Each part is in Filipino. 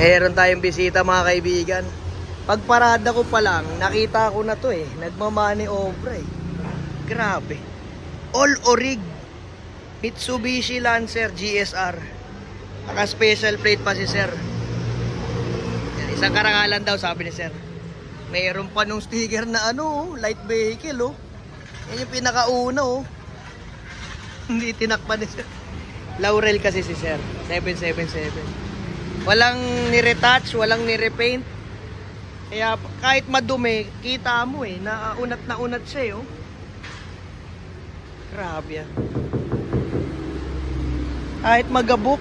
Meron tayong bisita mga kaibigan. Pagparada ko pa lang, nakita ko na to eh. Nagmamani obra eh. Grabe. All Orig. Mitsubishi Lancer GSR. Naka-special plate pa si sir. Yan, isang karangalan daw sabi ni sir. Mayroon pa nung sticker na ano, light vehicle oh. Yan yung pinakauna oh. Hindi tinakpan ni sir. Laurel kasi si sir. 777. Walang ni-retouch, walang ni-repaint. Kaya kahit madumi, kita mo eh, naunat na unat siya eh oh. Grabe yan. Kahit magabok,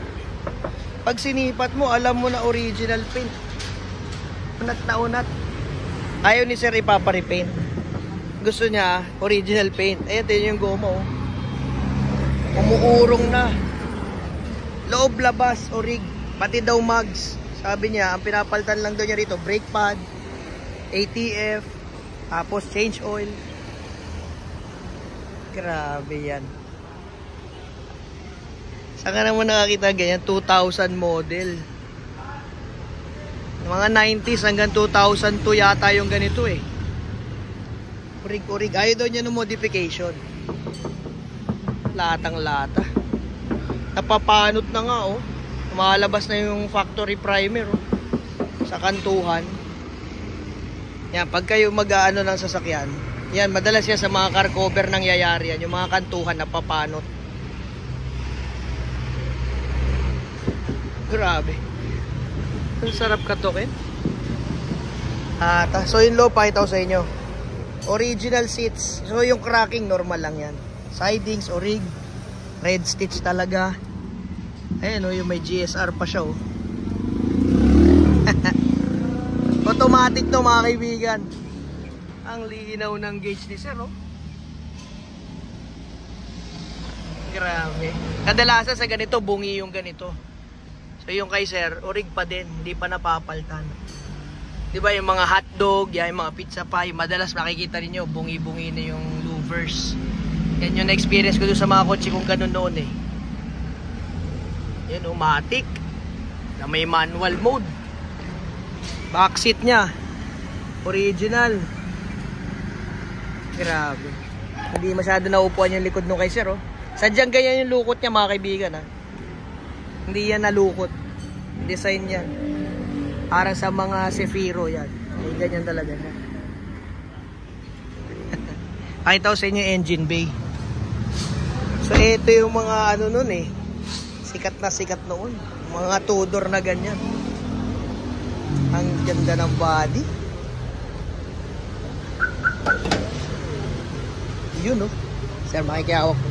pag sinipat mo, alam mo na original paint. Unat na unat. Ayaw ni sir ipapa-repaint. Gusto niya, original paint. Ayan, yun yung goma oh. Umuurong na. Loob, labas, orig. Pati daw mags. Sabi niya, ang pinapalitan lang daw niya rito, brake pad, ATF, tapos change oil. Grabe yan. Saan ka naman nakakita ganyan? 2000 model. Mga 90s hanggang 2002 yata yung ganito eh. Orig-orig. Ayaw daw niya ng modification. Latang lata. Napapanot na nga oh. Malabas na yung factory primer oh. Sa kantuhan. Yan, pag kayo mag-aano ng sasakyan, yan, madalas yan sa mga car cover nang yayari yan. Yung mga kantuhan napapanot. Grabe. Ang sarap katukin. So yung low, pakita ko sa inyo. Original seats. So yung cracking, normal lang yan. Sidings, orig. Red stitch talaga. Ayan o, yung may GSR pa siya o. Automatic to mga kaibigan. Ang linaw ng gauge ni sir o. Grabe. Kadalasan sa ganito, bungi yung ganito. So yung kay sir, orig pa din. Hindi pa napapaltan. Diba yung mga hotdog, yung mga pizza pie, madalas makikita niyo bungi-bungi na yung louvers. Yan yung na-experience ko doon sa mga kotse kong ganun noon eh. Yan, automatic na may manual mode. Backseat nya original. Grabe. Hindi masyado naupuan yung likod nung kay sir oh. Sadyang ganyan yung lukot nya mga kaibigan ha. Hindi yan nalukot. Design yan parang sa mga Zephyro yan. Ay, ganyan talaga na. Pakita ko sa inyo yung engine bay. So ito yung mga ano nun eh, sikat na sikat noon. Mga Tudor na ganyan. Ang ganda ng body. Yun oh. Sir, makikihawak ko.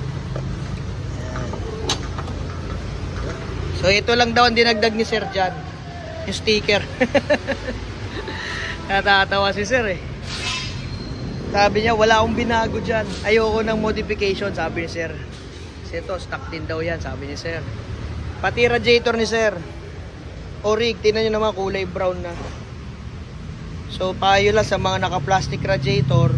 So ito lang daw ang dinagdag ni Sir Jan, yung sticker. Natatawa si Sir eh. Sabi niya wala akong binago dyan, ayoko ng modification, sabi ni Sir. Kasi ito stock din daw yan, sabi ni Sir. Pati radiator ni Sir orig, tingnan nyo naman kulay brown na. So payo lang sa mga naka plastic radiator,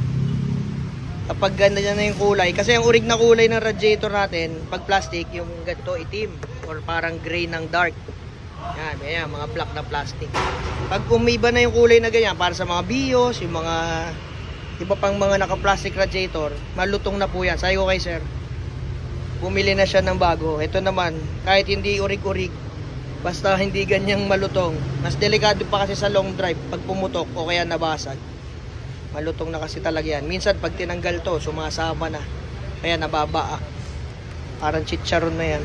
kapag ganda na yung kulay, kasi yung orig na kulay ng radiator natin pag plastic, yung ganito itim or parang gray ng dark. Yan, yan, mga black na plastic. Pag umiba na yung kulay na ganyan, para sa mga BIOS, yung mga iba pang mga naka-plastic radiator, malutong na po yan. Sabi ko kay sir, bumili na siya ng bago. Ito naman, kahit hindi urig-urig, basta hindi ganyang malutong. Mas delikado pa kasi sa long drive, pag pumutok o kaya nabasag. Malutong na kasi talaga yan. Minsan pag tinanggal to, sumasama na. Kaya nababaa. Parang chicharon na yan.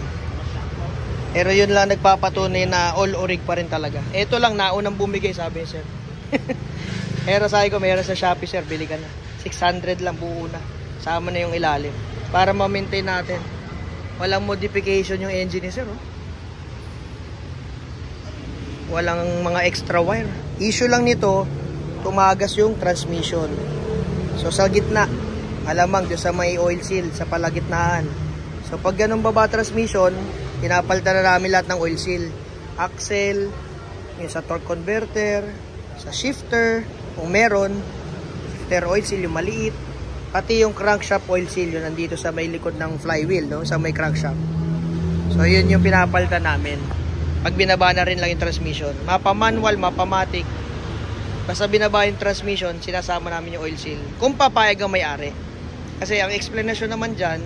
Pero yun lang nagpapatunay na all orig pa rin talaga. Ito lang naunang bumigay, sabi sir. Pero sabi ko, mayroon sa Shopee sir, bili ka na. 600 lang buo na. Sama na yung ilalim. Para ma-maintain natin. Walang modification yung engine ni sir. Oh. Walang mga extra wire. Issue lang nito, tumagas yung transmission. So sa gitna, alamang doon sa may oil seal, sa palagitnaan. So pag ganun baba transmission, pinapalitan na namin lahat ng oil seal. Axle, yung sa torque converter, sa shifter, kung meron, shifter oil seal yung maliit, pati yung crankshaft oil seal yun nandito sa may likod ng flywheel, no? Sa may crankshaft. So yun yung pinapalitan namin. Pag binaba na rin lang yung transmission. Mapa manual, mapa matic. Basta binaba yung transmission, sinasama namin yung oil seal. Kung papayag ang may-ari. Kasi ang explanation naman dyan,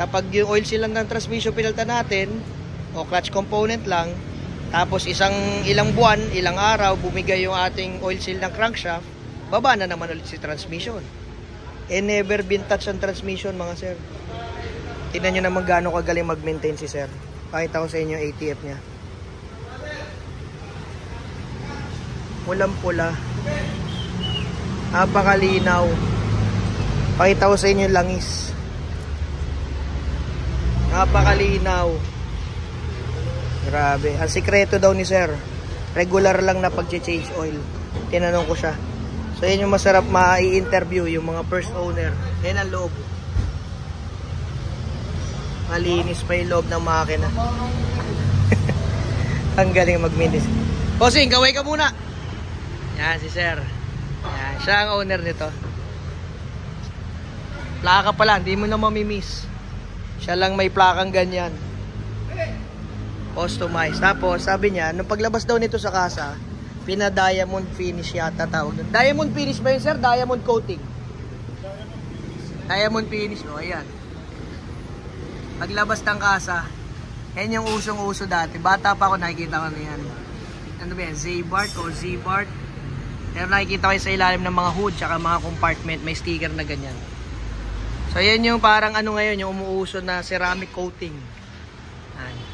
kapag yung oil seal lang ng transmission pinalta natin, o clutch component lang, tapos ilang buwan, ilang araw, bumigay yung ating oil seal ng crankshaft, baba na naman ulit si transmission. Never been touch ang transmission, mga sir. Tingnan nyo naman gaano kagaling mag-maintain si sir. Pakita ko sa inyo yung ATF niya. Pulang-pula. Napakalinaw. Pakita ko sa inyo yung langis. Napakalinaw. Grabe. Ang sikreto daw ni sir, regular lang na pag-change oil. Tinanong ko siya. So yan yung masarap ma-i-interview yung mga first owner. Yan ang loob. Malinis pa yung loob ng makina. Ang galing mag-minis. Bossing, kaway ka muna. Yan si sir. Yan, siya ang owner nito. Plaka pa lang, hindi mo na mamimiss. Siya lang may plakang ganyan. Customized. Tapos sabi niya, nung paglabas daw nito sa kasa, pina-diamond finish yata tawag doon. Diamond finish ba yun sir? Diamond coating. Diamond finish, no? Ayan. Paglabas ng kasa, yan yung usong-uso dati. Bata pa ako, nakikita ko na yan. Ano ba yan? Z-Bart o Z-Bart. Pero nakikita ko sa ilalim ng mga hood tsaka mga compartment, may sticker na ganyan. So yan yung parang ano ngayon, yung umuuso na ceramic coating.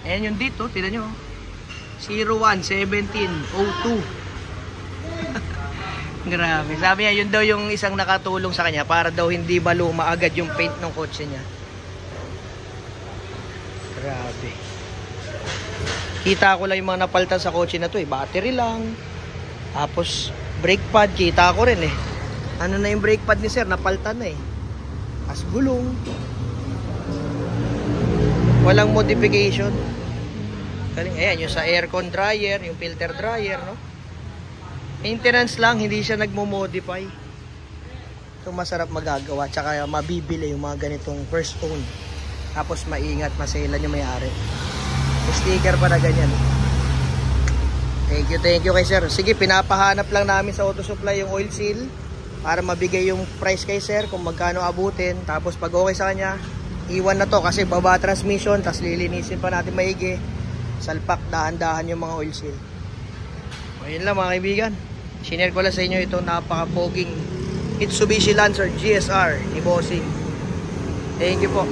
Ayan yung dito, tignan nyo. 01-17-02. Grabe. Sabi niya, yun daw yung isang nakatulong sa kanya para daw hindi maluma agad yung paint ng kotse niya. Grabe. Kita ko lang yung mga napalitan sa kotse na to eh. Battery lang. Tapos brake pad, kita ko rin eh. Ano na yung brake pad ni sir? Napalitan na eh. As gulong. Walang modification. Ayan, yung sa aircon dryer, yung filter dryer, no? Maintenance lang, hindi siya nagmo-modify. Ito masarap magagawa, tsaka mabibili yung mga ganitong first own. Tapos maingat, maselan yung may-ari. Sticker pa na ganyan. Thank you kay sir. Sige, pinapahanap lang namin sa auto supply yung oil seal para mabigay yung price kay sir kung magkano abutin. Tapos pag okay sa kanya, iwan na to kasi baba transmission, tapos lilinisin pa natin maigi. Salpak, dahan-dahan yung mga oil seal. O yun lang mga kaibigan. Sinare ko lang sa inyo itong napaka-poging Mitsubishi Lancer GSR ni Bossing. Thank you po.